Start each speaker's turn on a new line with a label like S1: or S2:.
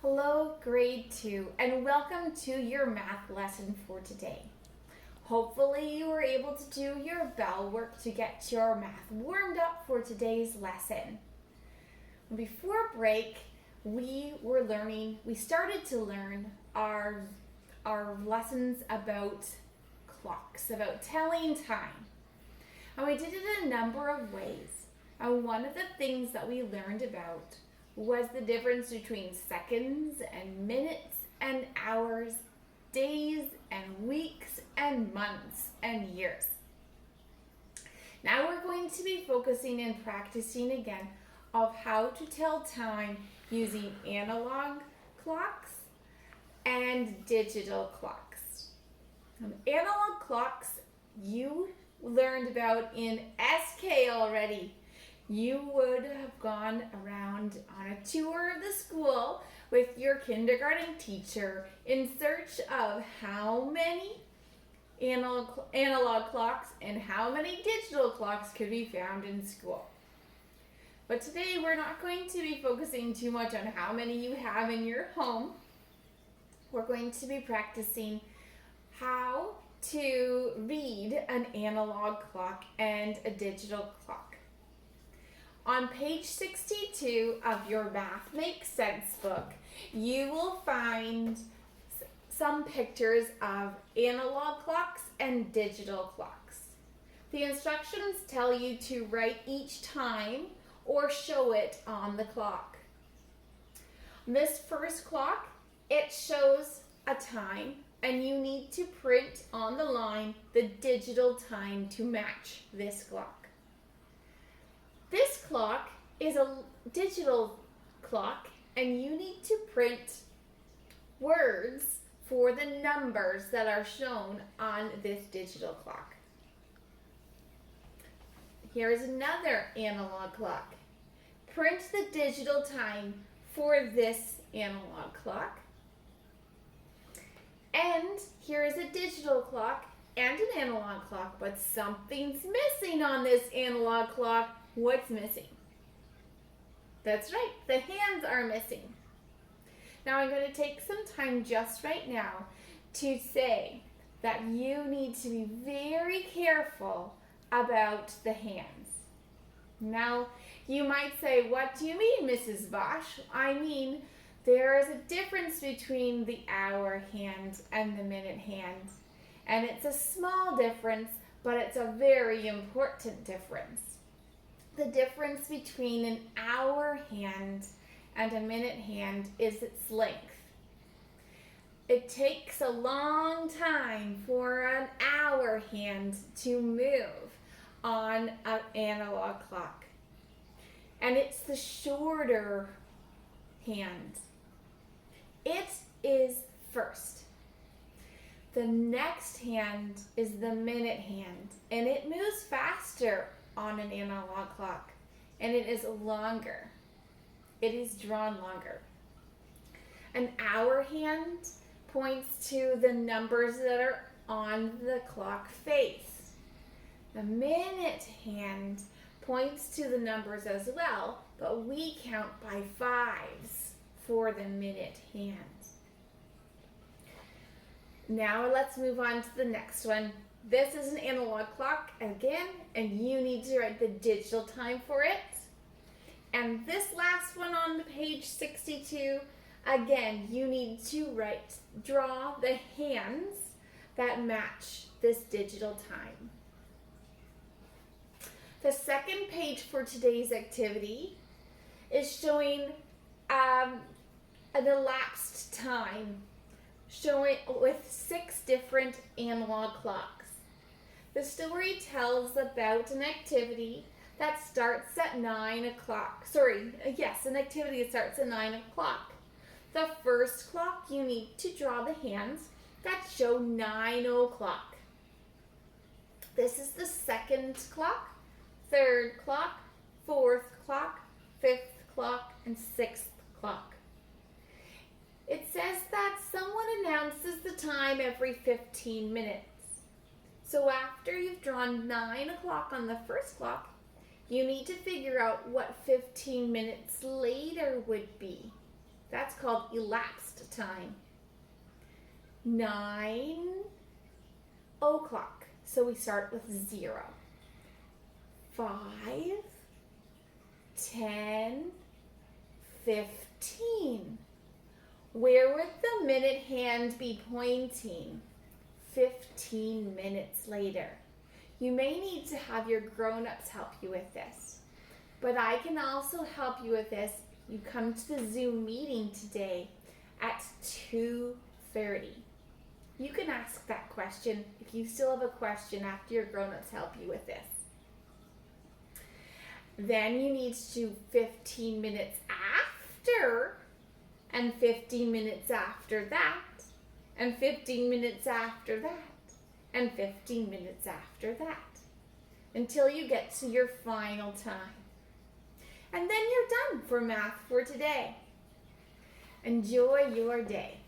S1: Hello, grade 2, and welcome to your math lesson for today. Hopefully you were able to do your bell work to get your math warmed up for today's lesson. Before break, we started to learn our lessons about clocks, about telling time. And we did it in a number of ways. And one of the things that we learned about was the difference between seconds and minutes and hours, days and weeks and months and years. Now we're going to be focusing and practicing again of how to tell time using analog clocks and digital clocks. Analog clocks you learned about in SK already. You would have gone around on a tour of the school with your kindergarten teacher in search of how many analog clocks and how many digital clocks could be found in school. But today we're not going to be focusing too much on how many you have in your home. We're going to be practicing how to read an analog clock and a digital clock. On page 62 of your Math Makes Sense book, you will find some pictures of analog clocks and digital clocks. The instructions tell you to write each time or show it on the clock. This first clock, it shows a time, and you need to print on the line the digital time to match this clock. This clock is a digital clock, and you need to print words for the numbers that are shown on this digital clock. Here is another analog clock. Print the digital time for this analog clock. And here is a digital clock and an analog clock, but something's missing on this analog clock. What's missing? That's right, the hands are missing. Now I'm going to take some time just right now to say that you need to be very careful about the hands. Now you might say, what do you mean, Mrs. Bosch? I mean, there is a difference between the hour hand and the minute hand. And it's a small difference, but it's a very important difference. The difference between an hour hand and a minute hand is its length. It takes a long time for an hour hand to move on an analog clock. And it's the shorter hand. It is first. The next hand is the minute hand, and it moves faster on an analog clock, and it is longer. It is drawn longer. An hour hand points to the numbers that are on the clock face. The minute hand points to the numbers as well, but we count by fives for the minute hand. Now let's move on to the next one. This is an analog clock again, and you need to write the digital time for it. And this last one on the page 62, again, you need to draw the hands that match this digital time. The second page for today's activity is showing an elapsed time, showing with 6 different analog clocks. The story tells about an activity that starts at 9 o'clock. An activity that starts at 9 o'clock. The first clock, you need to draw the hands that show 9 o'clock. This is the second clock, third clock, fourth clock, fifth clock, and sixth clock. It says that someone announces the time every 15 minutes. So after you've drawn 9 o'clock on the first clock, you need to figure out what 15 minutes later would be. That's called elapsed time. 9 o'clock. So we start with 0. 5, 10, 15. Where would the minute hand be pointing? 15 minutes later. You may need to have your grown-ups help you with this, but I can also help you with this. You come to the Zoom meeting today at 2:30. You can ask that question if you still have a question after your grown-ups help you with this. Then you need to do 15 minutes after, and 15 minutes after that, and 15 minutes after that, and 15 minutes after that, until you get to your final time. And then you're done for math for today. Enjoy your day.